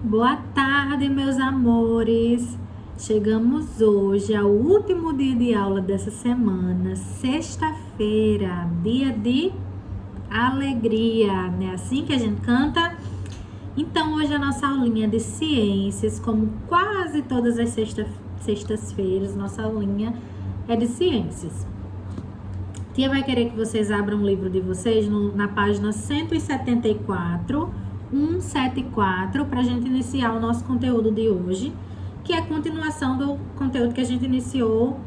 Boa tarde, meus amores! Chegamos hoje ao último dia de aula dessa semana, sexta-feira, dia de alegria, não é assim que a gente canta? Então, hoje a nossa aulinha de ciências, como quase todas as sextas-feiras, nossa aulinha é de ciências. Tia vai querer que vocês abram o livro de vocês na página 174, 174, para a gente iniciar o nosso conteúdo de hoje, que é a continuação do conteúdo que a gente iniciou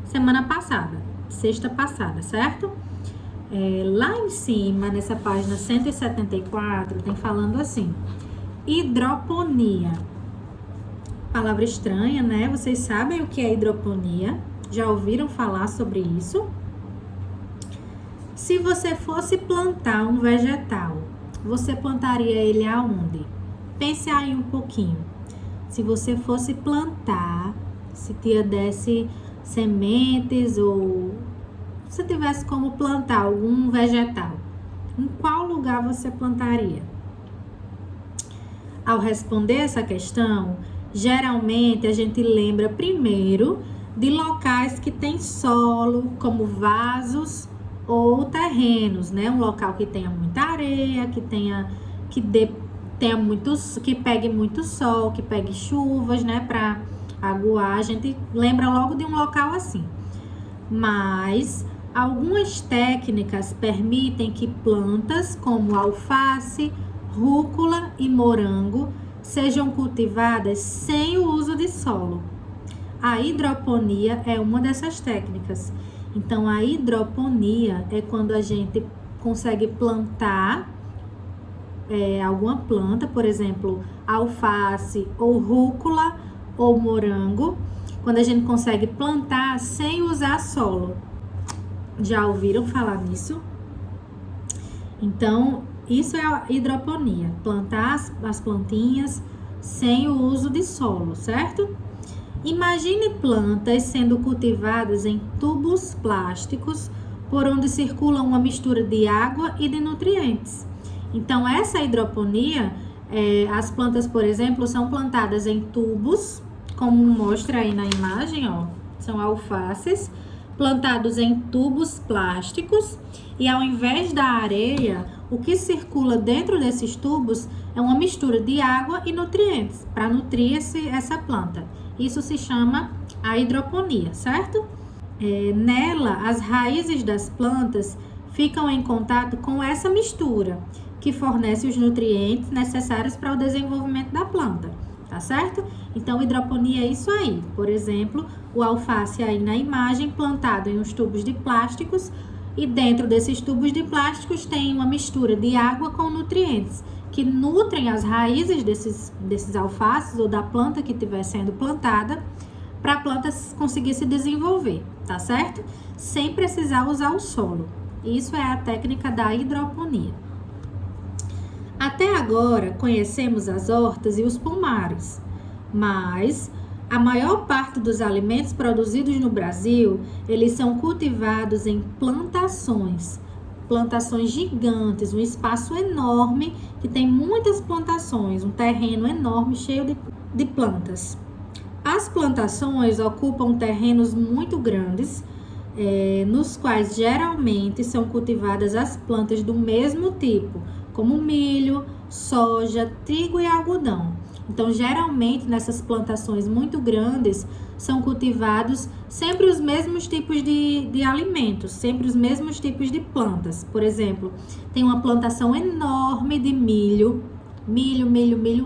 semana passada, sexta passada, certo? Lá em cima, nessa página 174, tem falando assim: hidroponia. Palavra estranha, né? Vocês sabem o que é hidroponia? Já ouviram falar sobre isso? Se você fosse plantar um vegetal, você plantaria ele aonde? Pense aí um pouquinho. Se você fosse plantar, se tia desse sementes ou se tivesse como plantar algum vegetal, em qual lugar você plantaria? Ao responder essa questão, geralmente a gente lembra primeiro de locais que tem solo, como vasos ou terrenos, né? Um local que tenha muita areia, que pegue muito sol, que pegue chuvas, né? Para aguar, a gente lembra logo de um local assim. Mas algumas técnicas permitem que plantas como alface, rúcula e morango sejam cultivadas sem o uso de solo. A hidroponia é uma dessas técnicas. Então, a hidroponia é quando a gente consegue plantar alguma planta, por exemplo, alface ou rúcula ou morango, quando a gente consegue plantar sem usar solo. Já ouviram falar nisso? Então, isso é a hidroponia, plantar as plantinhas sem o uso de solo, certo? Imagine plantas sendo cultivadas em tubos plásticos por onde circula uma mistura de água e de nutrientes. Então, essa hidroponia, as plantas, por exemplo, são plantadas em tubos, como mostra aí na imagem, ó, são alfaces, plantados em tubos plásticos, e ao invés da areia, o que circula dentro desses tubos é uma mistura de água e nutrientes para nutrir essa planta. Isso se chama a hidroponia, certo? Nela, as raízes das plantas ficam em contato com essa mistura, que fornece os nutrientes necessários para o desenvolvimento da planta, tá certo? Então, hidroponia é isso aí. Por exemplo, o alface aí na imagem, plantado em uns tubos de plásticos, e dentro desses tubos de plásticos tem uma mistura de água com nutrientes, que nutrem as raízes desses alfaces ou da planta que estiver sendo plantada, para a planta conseguir se desenvolver, tá certo? Sem precisar usar o solo. Isso é a técnica da hidroponia. Até agora, conhecemos as hortas e os pomares, mas a maior parte dos alimentos produzidos no Brasil, eles são cultivados em plantações gigantes, um espaço enorme que tem muitas plantações, um terreno enorme cheio de plantas. As plantações ocupam terrenos muito grandes, nos quais geralmente são cultivadas as plantas do mesmo tipo, como milho, soja, trigo e algodão. Então, geralmente, nessas plantações muito grandes, são cultivados sempre os mesmos tipos de alimentos, sempre os mesmos tipos de plantas. Por exemplo, tem uma plantação enorme de milho,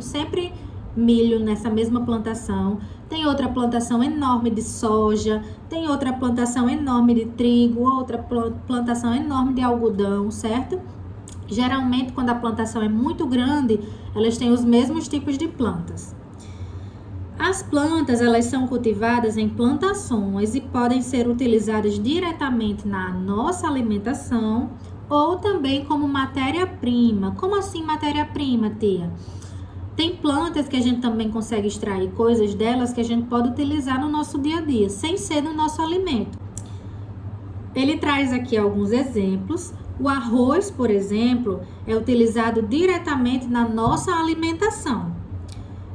sempre milho nessa mesma plantação. Tem outra plantação enorme de soja, tem outra plantação enorme de trigo, outra plantação enorme de algodão, certo? Geralmente, quando a plantação é muito grande, elas têm os mesmos tipos de plantas. As plantas, elas são cultivadas em plantações e podem ser utilizadas diretamente na nossa alimentação ou também como matéria-prima. Como assim matéria-prima, tia? Tem plantas que a gente também consegue extrair coisas delas que a gente pode utilizar no nosso dia a dia, sem ser no nosso alimento. Ele traz aqui alguns exemplos. O arroz, por exemplo, é utilizado diretamente na nossa alimentação.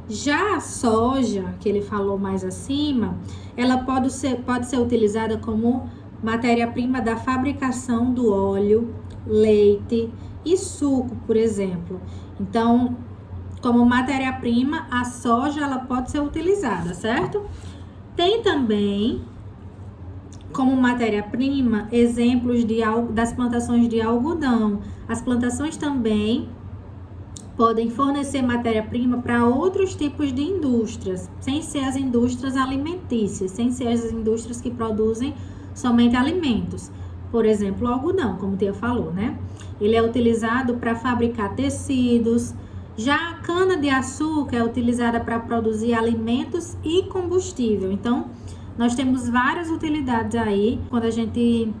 Já a soja, que ele falou mais acima, ela pode ser utilizada como matéria-prima da fabricação do óleo, leite e suco, por exemplo. Então, como matéria-prima, a soja ela pode ser utilizada, certo? Tem também como matéria-prima exemplos das plantações de algodão. As plantações também podem fornecer matéria-prima para outros tipos de indústrias, sem ser as indústrias alimentícias, sem ser as indústrias que produzem somente alimentos. Por exemplo, o algodão, como o Tia falou, né? Ele é utilizado para fabricar tecidos. Já a cana-de-açúcar é utilizada para produzir alimentos e combustível. Então, nós temos várias utilidades aí quando a gente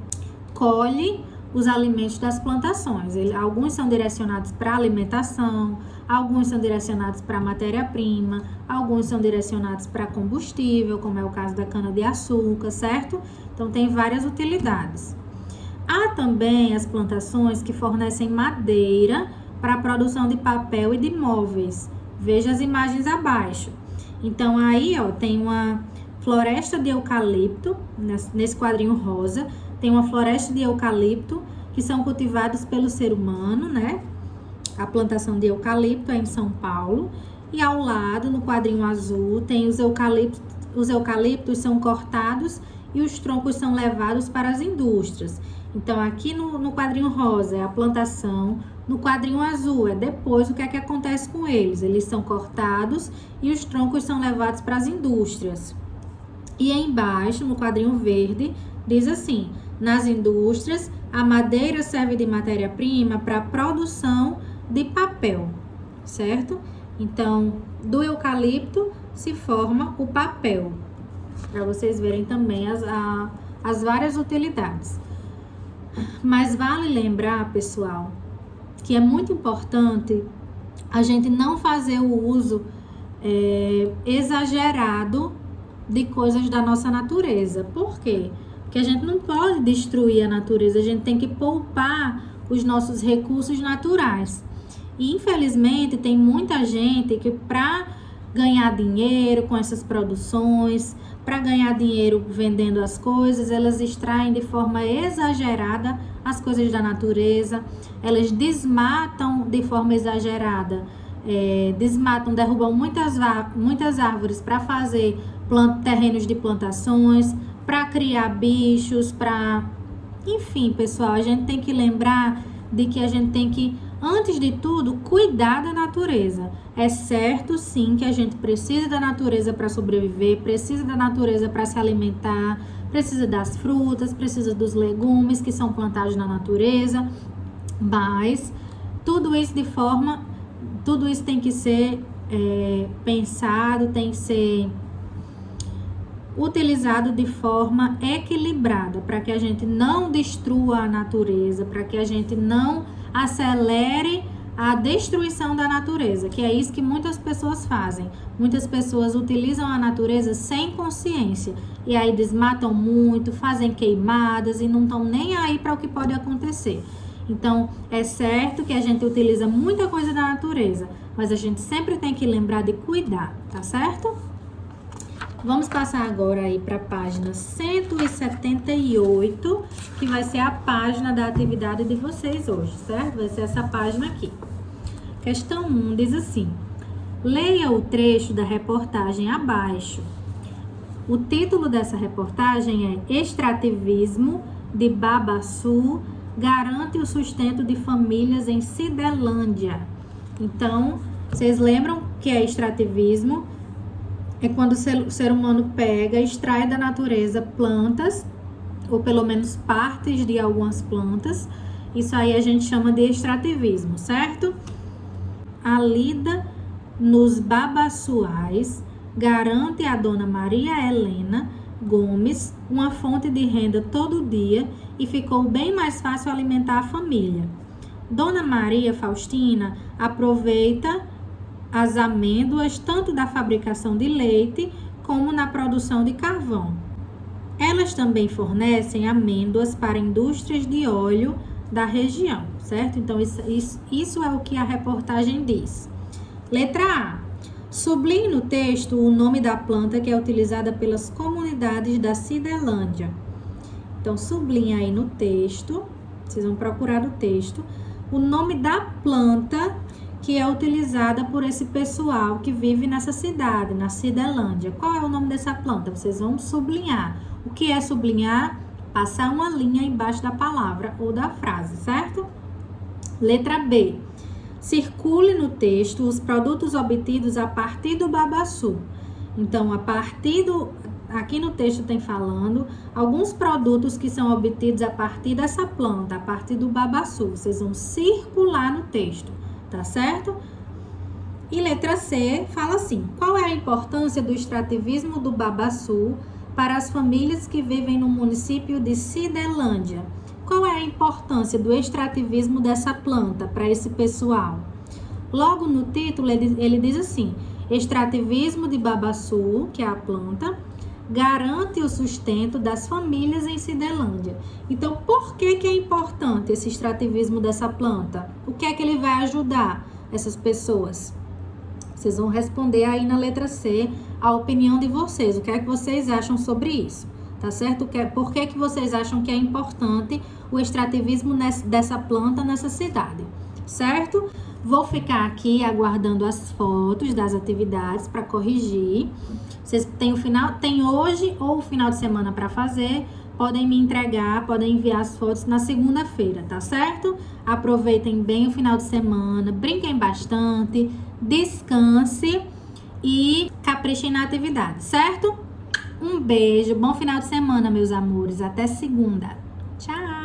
colhe os alimentos das plantações. Alguns são direcionados para alimentação, alguns são direcionados para matéria-prima, alguns são direcionados para combustível, como é o caso da cana-de-açúcar, certo? Então, tem várias utilidades. Há também as plantações que fornecem madeira para a produção de papel e de móveis. Veja as imagens abaixo. Então, aí, ó, tem uma floresta de eucalipto, nesse quadrinho rosa, tem uma floresta de eucalipto que são cultivados pelo ser humano, né? A plantação de eucalipto é em São Paulo. E ao lado, no quadrinho azul, tem os eucaliptos. Os eucaliptos são cortados e os troncos são levados para as indústrias. Então, aqui no quadrinho rosa é a plantação, no quadrinho azul é depois o que é que acontece com eles. Eles são cortados e os troncos são levados para as indústrias. E aí embaixo, no quadrinho verde, diz assim: nas indústrias, a madeira serve de matéria-prima para a produção de papel, certo? Então, do eucalipto se forma o papel, para vocês verem também as várias utilidades. Mas vale lembrar, pessoal, que é muito importante a gente não fazer o uso exagerado de coisas da nossa natureza. Por quê? Porque a gente não pode destruir a natureza, a gente tem que poupar os nossos recursos naturais. E infelizmente tem muita gente que para ganhar dinheiro com essas produções, para ganhar dinheiro vendendo as coisas, elas extraem de forma exagerada as coisas da natureza, elas desmatam de forma exagerada, derrubam muitas árvores para fazer terrenos de plantações, para criar bichos, enfim, pessoal, a gente tem que lembrar de que a gente tem que, antes de tudo, cuidar da natureza. É certo, sim, que a gente precisa da natureza para sobreviver, precisa da natureza para se alimentar, precisa das frutas, precisa dos legumes que são plantados na natureza, mas tudo isso tem que ser pensado, tem que ser utilizado de forma equilibrada, para que a gente não destrua a natureza, para que a gente não acelere a destruição da natureza, que é isso que muitas pessoas fazem. Muitas pessoas utilizam a natureza sem consciência, e aí desmatam muito, fazem queimadas e não estão nem aí para o que pode acontecer. Então, é certo que a gente utiliza muita coisa da natureza, mas a gente sempre tem que lembrar de cuidar, tá certo? Vamos passar agora aí para a página 178, que vai ser a página da atividade de vocês hoje, certo? Vai ser essa página aqui. Questão 1 diz assim: leia o trecho da reportagem abaixo. O título dessa reportagem é Extrativismo de Babaçu garante o sustento de famílias em Cidelândia. Então, vocês lembram que é extrativismo? É quando o ser humano pega, extrai da natureza plantas, ou pelo menos partes de algumas plantas. Isso aí a gente chama de extrativismo, certo? A lida nos babaçuais garante a dona Maria Helena Gomes uma fonte de renda todo dia e ficou bem mais fácil alimentar a família. Dona Maria Faustina aproveita as amêndoas tanto da fabricação de leite como na produção de carvão. Elas também fornecem amêndoas para indústrias de óleo da região, certo? Então, isso é o que a reportagem diz. Letra A. Sublinhe no texto o nome da planta que é utilizada pelas comunidades da Cidelândia. Então, sublinhe aí no texto, vocês vão procurar no texto, o nome da planta que é utilizada por esse pessoal que vive nessa cidade, na Cidelândia. Qual é o nome dessa planta? Vocês vão sublinhar. O que é sublinhar? Passar uma linha embaixo da palavra ou da frase, certo? Letra B. Circule no texto os produtos obtidos a partir do babaçu. Então, aqui no texto tem falando alguns produtos que são obtidos a partir dessa planta, a partir do babaçu. Vocês vão circular no texto, tá certo? E letra C fala assim: qual é a importância do extrativismo do babaçu para as famílias que vivem no município de Cidelândia? Qual é a importância do extrativismo dessa planta para esse pessoal? Logo no título ele diz assim: extrativismo de babaçu, que é a planta, garante o sustento das famílias em Cidelândia. Então, por que é importante esse extrativismo dessa planta? O que é que ele vai ajudar essas pessoas? Vocês vão responder aí na letra C a opinião de vocês. O que é que vocês acham sobre isso? Tá certo? Por que vocês acham que é importante o extrativismo dessa planta nessa cidade? Certo? Vou ficar aqui aguardando as fotos das atividades para corrigir. Vocês têm hoje ou o final de semana para fazer. Podem me entregar, podem enviar as fotos na segunda-feira, tá certo? Aproveitem bem o final de semana, brinquem bastante, descanse e caprichem na atividade, certo? Um beijo, bom final de semana, meus amores. Até segunda. Tchau!